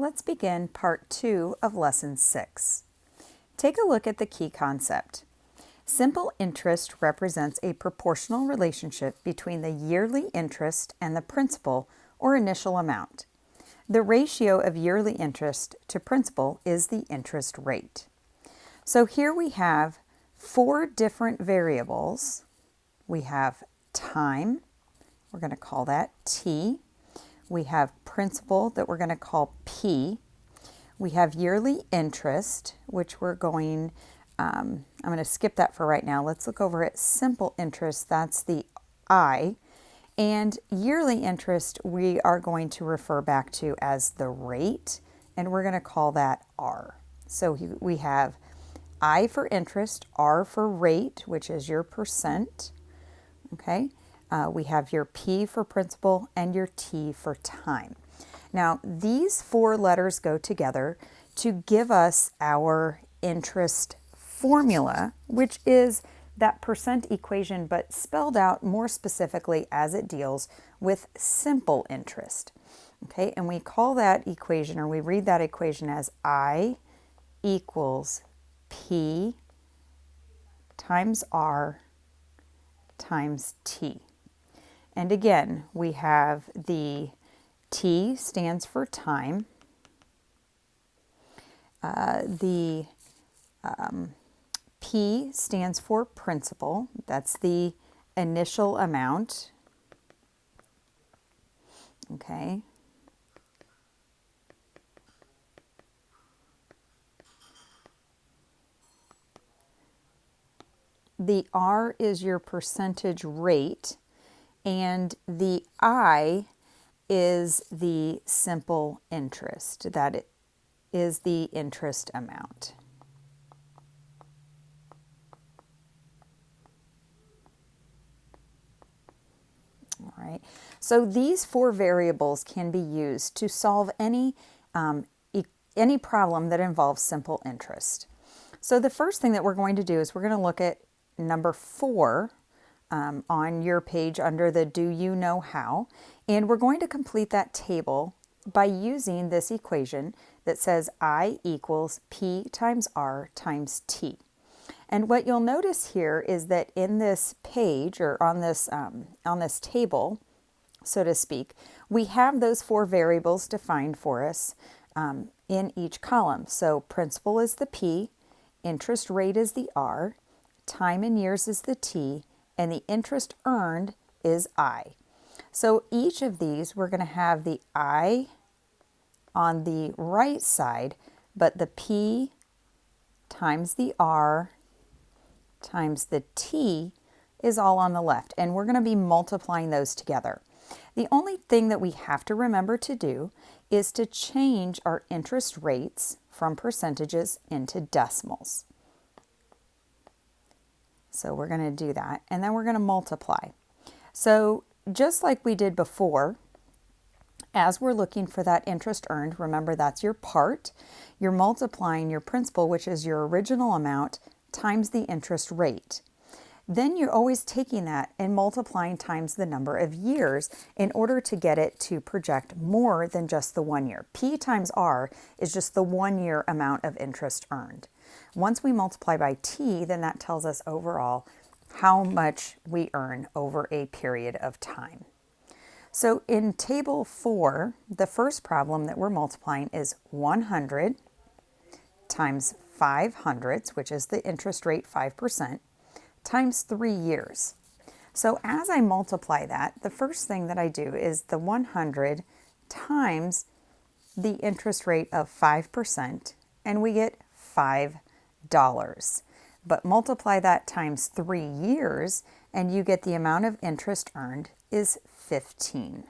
Let's begin part 2 of lesson 6. Take a look at the key concept. Simple interest represents a proportional relationship between the yearly interest and the principal or initial amount. The ratio of yearly interest to principal is the interest rate. So here we have 4 different variables. We have time, we're going to call that T. We have principal that we're going to call P. We have yearly interest, which we're going, I'm going to skip that for right now. Let's look over at simple interest, that's the I. And yearly interest we are going to refer back to as the rate, and we're going to call that R. So we have I for interest, R for rate, which is your percent, okay? We have your P for principal and your T for time. Now, these 4 letters go together to give us our interest formula, which is that percent equation, but spelled out more specifically as it deals with simple interest. Okay, and we call that equation, or we read that equation as I equals P times R times T. And again, we have the T stands for time, the P stands for principal, that's the initial amount, okay. The R is your percentage rate, and the I is the simple interest. That is the interest amount. All right. So these 4 variables can be used to solve any problem that involves simple interest. So the first thing that we're going to do is we're going to look at number 4 on your page under the Do You Know How, and we're going to complete that table by using this equation that says I equals P times R times T. And what you'll notice here is that in this page, or on this table, so to speak, we have those 4 variables defined for us in each column. So principal is the P, interest rate is the R, time in years is the T, and the interest earned is I. So each of these, we're going to have the I on the right side, but the P times the R times the T is all on the left, and we're going to be multiplying those together. The only thing that we have to remember to do is to change our interest rates from percentages into decimals. So we're going to do that, and then we're going to multiply. So just like we did before, as we're looking for that interest earned, remember that's your part, you're multiplying your principal, which is your original amount, times the interest rate. Then you're always taking that and multiplying times the number of years in order to get it to project more than just the 1 year. P times R is just the 1 year amount of interest earned. Once we multiply by T, then that tells us overall how much we earn over a period of time. So in table 4, the first problem that we're multiplying is 100 times 5 hundredths, which is the interest rate 5%, times 3 years. So as I multiply that, the first thing that I do is the 100 times the interest rate of 5%, and we get $5. But multiply that times 3 years, and you get the amount of interest earned is 15.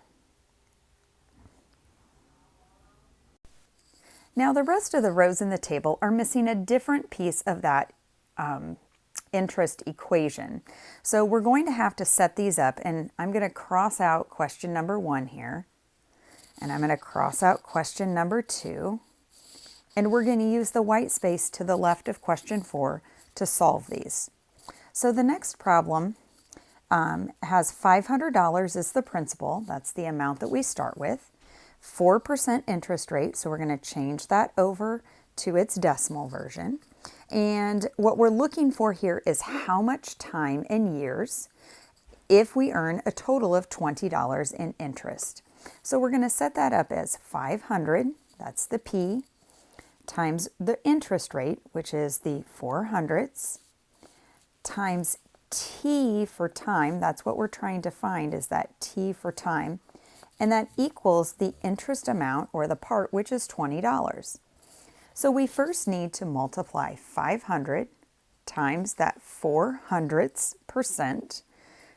Now the rest of the rows in the table are missing a different piece of that interest equation. So we're going to have to set these up, and I'm going to cross out question number 1 here, and I'm going to cross out question number 2, and we're going to use the white space to the left of question 4 to solve these. So the next problem has $500 as the principal, that's the amount that we start with. 4% interest rate, so we're going to change that over to its decimal version. And what we're looking for here is how much time in years if we earn a total of $20 in interest. So we're going to set that up as 500, that's the P, times the interest rate, which is the 400ths, times T for time, that's what we're trying to find, is that T for time, and that equals the interest amount, or the part, which is $20. So we first need to multiply 500 times that 400ths percent,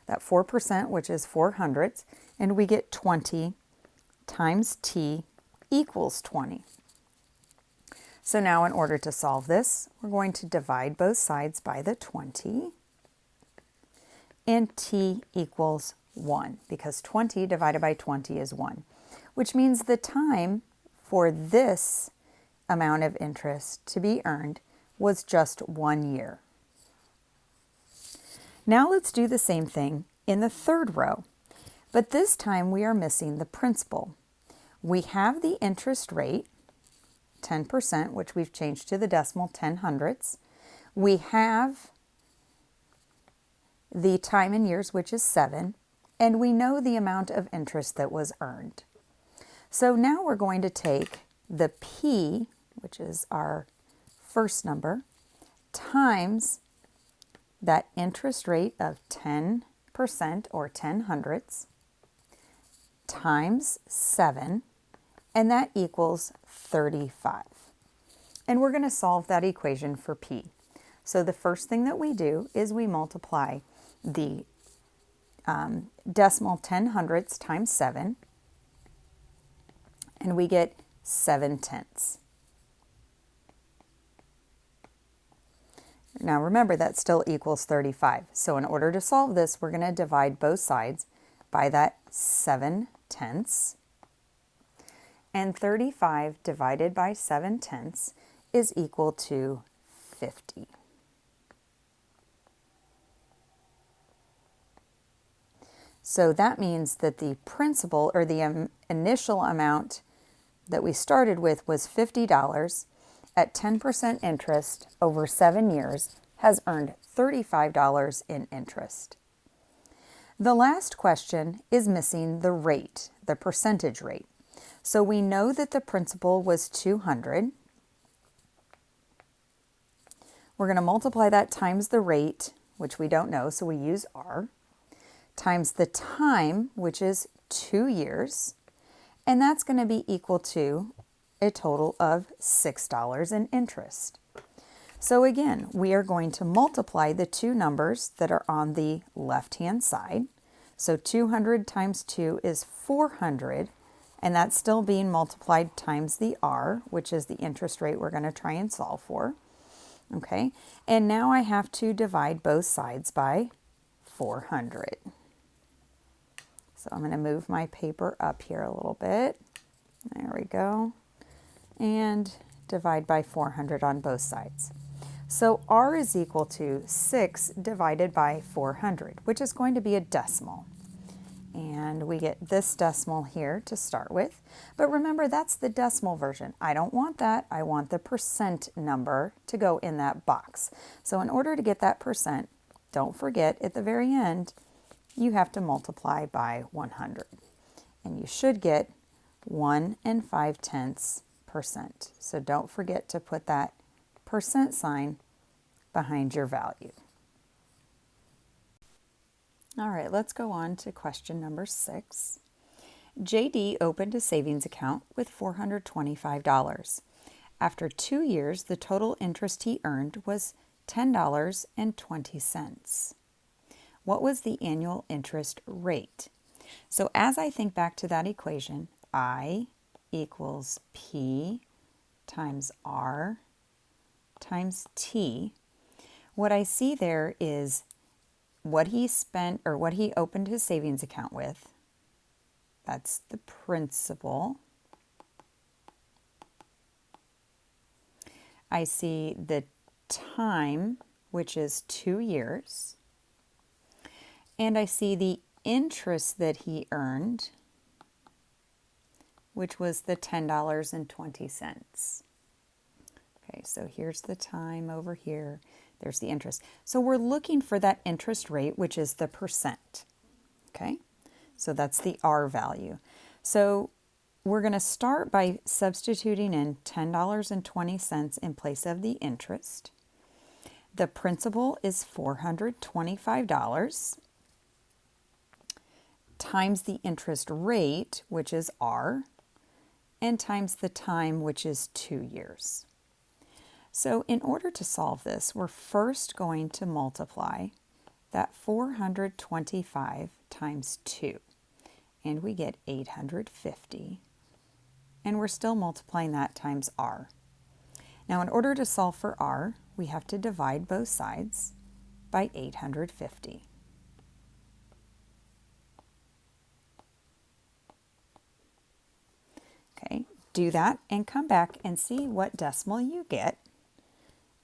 that 4%, which is 400ths, and we get 20 times T equals 20. So now in order to solve this, we're going to divide both sides by the 20, and T equals 1, because 20 divided by 20 is 1, which means the time for this amount of interest to be earned was just 1 year. Now let's do the same thing in the third row, but this time we are missing the principal. We have the interest rate, 10%, which we've changed to the decimal 10/100ths. We have the time in years, which is 7, and we know the amount of interest that was earned. So now we're going to take the P, which is our first number, times that interest rate of 10% or 10/100ths, times 7, and that equals 35. And we're going to solve that equation for P. So the first thing that we do is we multiply the decimal 10/100ths times 7, and we get 7/10. Now remember, that still equals 35. So in order to solve this, we're going to divide both sides by that 7/10. And 35 divided by 7/10 is equal to 50. So that means that the principal, or the initial amount that we started with, was $50. At 10% interest over 7 years, has earned $35 in interest. The last question is missing the rate, the percentage rate. So we know that the principal was 200. We're going to multiply that times the rate, which we don't know, so we use R, times the time, which is 2 years, and that's going to be equal to a total of $6 in interest. So again, we are going to multiply the two numbers that are on the left-hand side. So 200 times 2 is 400, and that's still being multiplied times the R, which is the interest rate we're going to try and solve for. Okay, and now I have to divide both sides by 400. So I'm going to move my paper up here a little bit. There we go. And divide by 400 on both sides. So R is equal to 6 divided by 400, which is going to be a decimal. And we get this decimal here to start with. But remember, that's the decimal version. I don't want that. I want the percent number to go in that box. So in order to get that percent, don't forget at the very end, you have to multiply by 100. And you should get 1 5/10%. So don't forget to put that percent sign behind your value. All right, let's go on to question number 6. JD opened a savings account with $425. After 2 years, the total interest he earned was $10.20. What was the annual interest rate? So as I think back to that equation, I equals P times R times T. What I see there is what he spent, or what he opened his savings account with. That's the principal. I see the time, which is 2 years. And I see the interest that he earned, which was the $10.20. Okay, so here's the time over here. There's the interest. So we're looking for that interest rate, which is the percent. Okay, so that's the R value. So we're going to start by substituting in $10.20 in place of the interest. The principal is $425 times the interest rate, which is R, and times the time, which is 2 years. So in order to solve this, we're first going to multiply that 425 times 2, and we get 850. And we're still multiplying that times R. Now, in order to solve for R, we have to divide both sides by 850. Okay, do that and come back and see what decimal you get.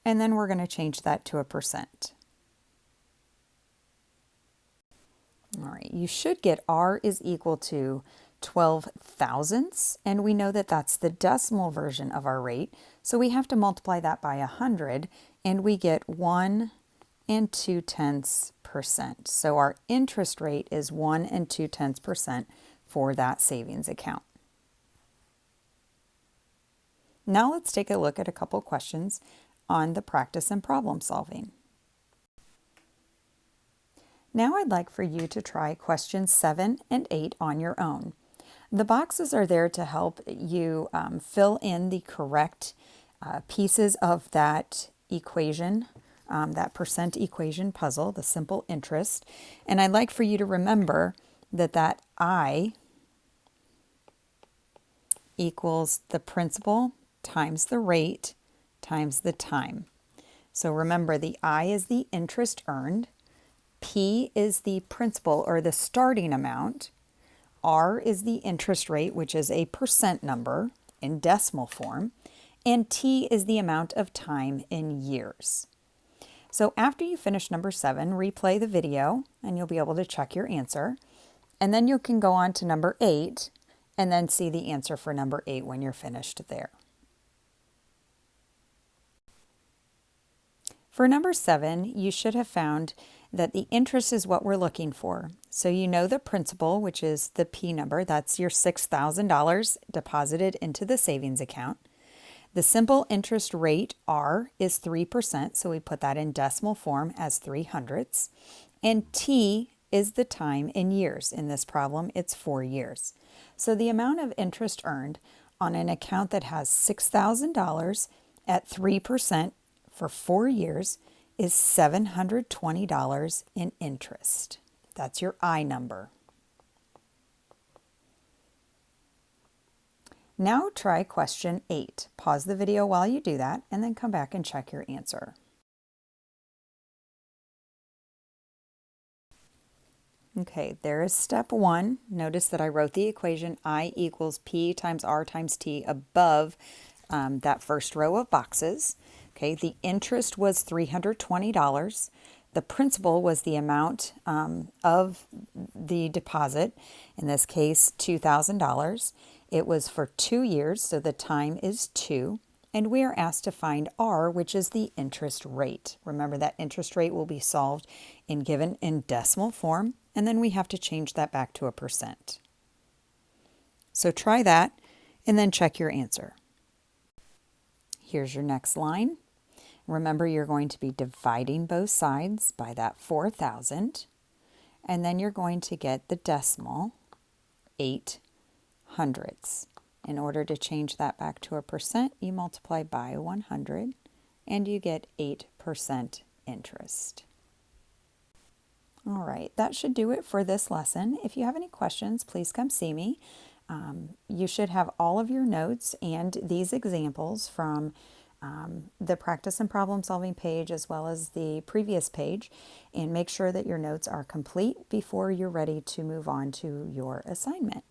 And then we're going to change that to a percent. All right, you should get R is equal to 12 thousandths, and we know that that's the decimal version of our rate, so we have to multiply that by 100, and we get 1 2/10%. So our interest rate is 1 2/10% for that savings account. Now let's take a look at a couple questions on the practice and problem solving. Now I'd like for you to try questions 7 and 8 on your own. The boxes are there to help you fill in the correct pieces of that equation, that percent equation puzzle, the simple interest. And I'd like for you to remember that that I equals the principal times the rate times the time. So remember, the I is the interest earned, P is the principal or the starting amount, R is the interest rate, which is a percent number in decimal form, and T is the amount of time in years. So after you finish number 7, replay the video and you'll be able to check your answer. And then you can go on to number 8 and then see the answer for number 8 when you're finished there. For number 7, you should have found that the interest is what we're looking for. So you know the principal, which is the P number, that's your $6,000 deposited into the savings account. The simple interest rate, R, is 3%, so we put that in decimal form as 300ths. And T is the time in years. In this problem, it's 4 years. So the amount of interest earned on an account that has $6,000 at 3% for 4 years is $720 in interest. That's your I number. Now try question 8. Pause the video while you do that and then come back and check your answer. Okay, there is step 1. Notice that I wrote the equation I equals P times R times T above that first row of boxes. Okay, the interest was $320. The principal was the amount of the deposit, in this case $2,000. It was for 2 years, so the time is 2. And we are asked to find R, which is the interest rate. Remember that interest rate will be solved and given in decimal form, and then we have to change that back to a percent. So try that and then check your answer. Here's your next line. Remember, you're going to be dividing both sides by that 4,000, and then you're going to get the decimal 800ths. In order to change that back to a percent, you multiply by 100, and you get 8% interest. All right, that should do it for this lesson. If you have any questions, please come see me. You should have all of your notes and these examples from the practice and problem solving page as well as the previous page, and make sure that your notes are complete before you're ready to move on to your assignment.